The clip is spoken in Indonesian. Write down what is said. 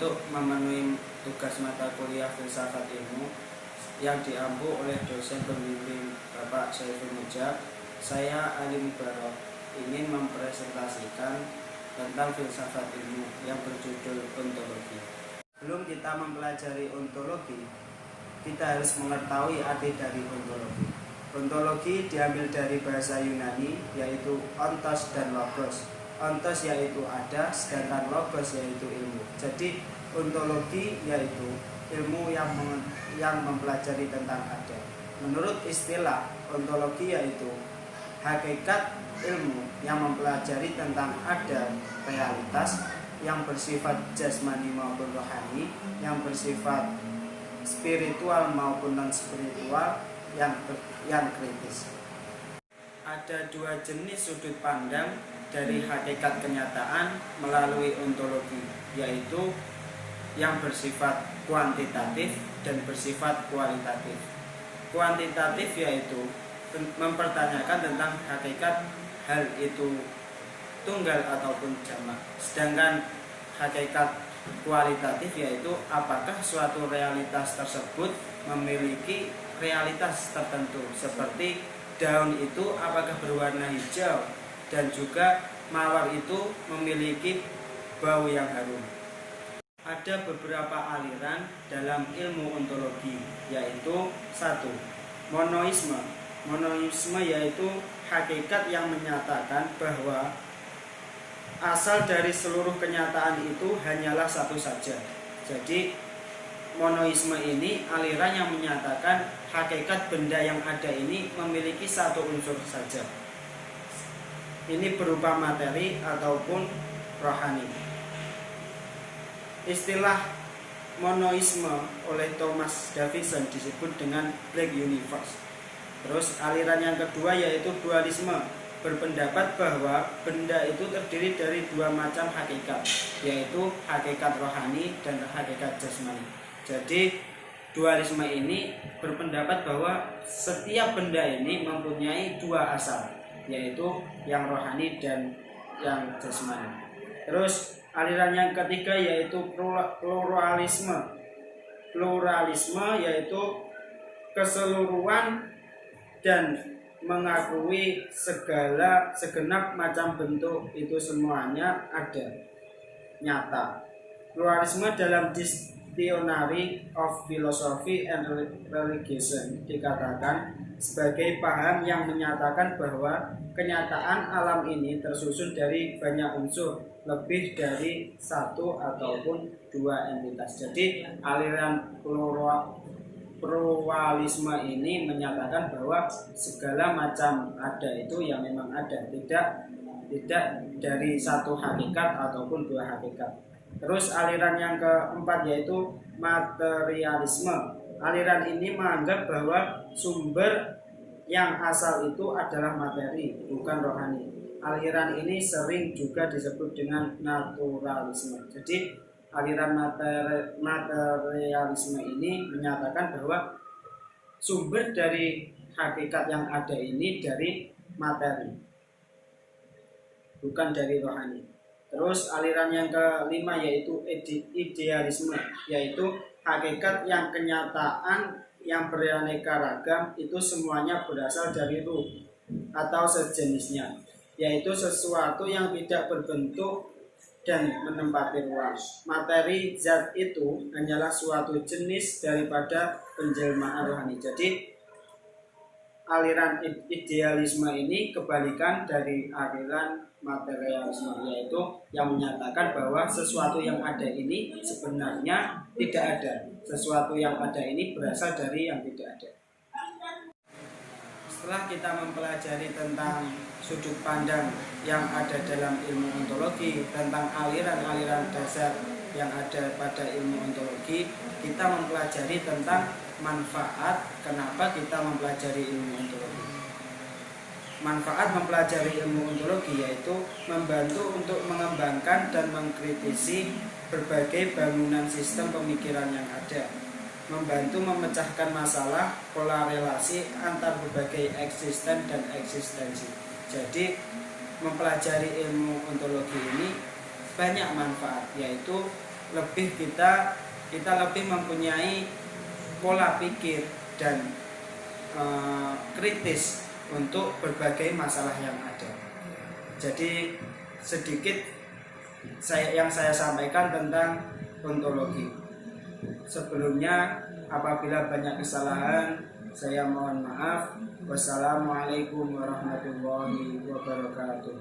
untuk memenuhi tugas mata kuliah filsafat ilmu yang diampu oleh dosen pembimbing Bapak Saiful Mujab, saya Ali Mubarok ingin mempresentasikan tentang filsafat ilmu yang berjudul ontologi. Sebelum kita mempelajari ontologi, kita harus mengetahui arti dari ontologi. Ontologi diambil dari bahasa Yunani, yaitu ontos dan logos. Ontos yaitu ada, sedangkan logos yaitu ilmu. Jadi ontologi yaitu ilmu yang mempelajari tentang ada. Menurut istilah ontologi yaitu hakikat ilmu yang mempelajari tentang ada realitas yang bersifat jasmani maupun rohani, yang bersifat spiritual maupun non spiritual, yang kritis. Ada dua jenis sudut pandang dari hakikat kenyataan melalui ontologi, yaitu yang bersifat kuantitatif dan bersifat kualitatif. Kuantitatif yaitu mempertanyakan tentang hakikat hal itu tunggal ataupun jamak. Sedangkan hakikat kualitatif yaitu apakah suatu realitas tersebut memiliki realitas tertentu, seperti daun itu apakah berwarna hijau dan juga mawar itu memiliki bau yang harum. Ada beberapa aliran dalam ilmu ontologi, yaitu 1. Monoisme. Monoisme yaitu hakikat yang menyatakan bahwa asal dari seluruh kenyataan itu hanyalah satu saja. Jadi monoisme ini aliran yang menyatakan hakikat benda yang ada ini memiliki satu unsur saja. Ini berupa materi ataupun rohani. Istilah monoisme oleh Thomas Davidson disebut dengan Black Universe. Terus aliran yang kedua yaitu dualisme, berpendapat bahwa benda itu terdiri dari dua macam hakikat, yaitu hakikat rohani dan hakikat jasmani. Jadi dualisme ini berpendapat bahwa setiap benda ini mempunyai dua asal, yaitu yang rohani dan yang jasmani. Terus aliran yang ketiga yaitu pluralisme. Pluralisme yaitu keseluruhan dan mengakui segenap macam bentuk itu semuanya ada, nyata. Pluralisme dalam Dictionary of Philosophy and Religion dikatakan sebagai paham yang menyatakan bahwa kenyataan alam ini tersusun dari banyak unsur, lebih dari satu ataupun dua entitas. Jadi aliran pluralisme ini menyatakan bahwa segala macam ada itu yang memang ada, tidak dari satu hakikat ataupun dua hakikat. Terus aliran yang keempat yaitu materialisme. Aliran ini menganggap bahwa sumber yang asal itu adalah materi, bukan rohani. Aliran ini sering juga disebut dengan naturalisme. Jadi aliran materialisme ini menyatakan bahwa sumber dari hakikat yang ada ini dari materi, bukan dari rohani. Terus aliran yang kelima yaitu idealisme, yaitu hakikat yang kenyataan yang beraneka ragam itu semuanya berasal dari ruh atau sejenisnya, yaitu sesuatu yang tidak berbentuk dan menempati ruang. Materi zat itu hanyalah suatu jenis daripada penjelmaan rohani. Jadi aliran idealisme ini kebalikan dari aliran materialisme, yaitu yang menyatakan bahwa sesuatu yang ada ini sebenarnya tidak ada. Sesuatu yang ada ini berasal dari yang tidak ada. Setelah kita mempelajari tentang sudut pandang yang ada dalam ilmu ontologi, tentang aliran-aliran dasar yang ada pada ilmu ontologi, kita mempelajari tentang manfaat kenapa kita mempelajari ilmu ontologi. Manfaat mempelajari ilmu ontologi yaitu membantu untuk mengembangkan dan mengkritisi berbagai bangunan sistem pemikiran yang ada, membantu memecahkan masalah pola relasi antar berbagai eksisten dan eksistensi. Jadi mempelajari ilmu ontologi ini banyak manfaat, yaitu kita lebih mempunyai pola pikir dan kritis untuk berbagai masalah yang ada. Jadi sedikit yang saya sampaikan tentang ontologi. Sebelumnya apabila banyak kesalahan, saya mohon maaf. Wassalamualaikum warahmatullahi wabarakatuh.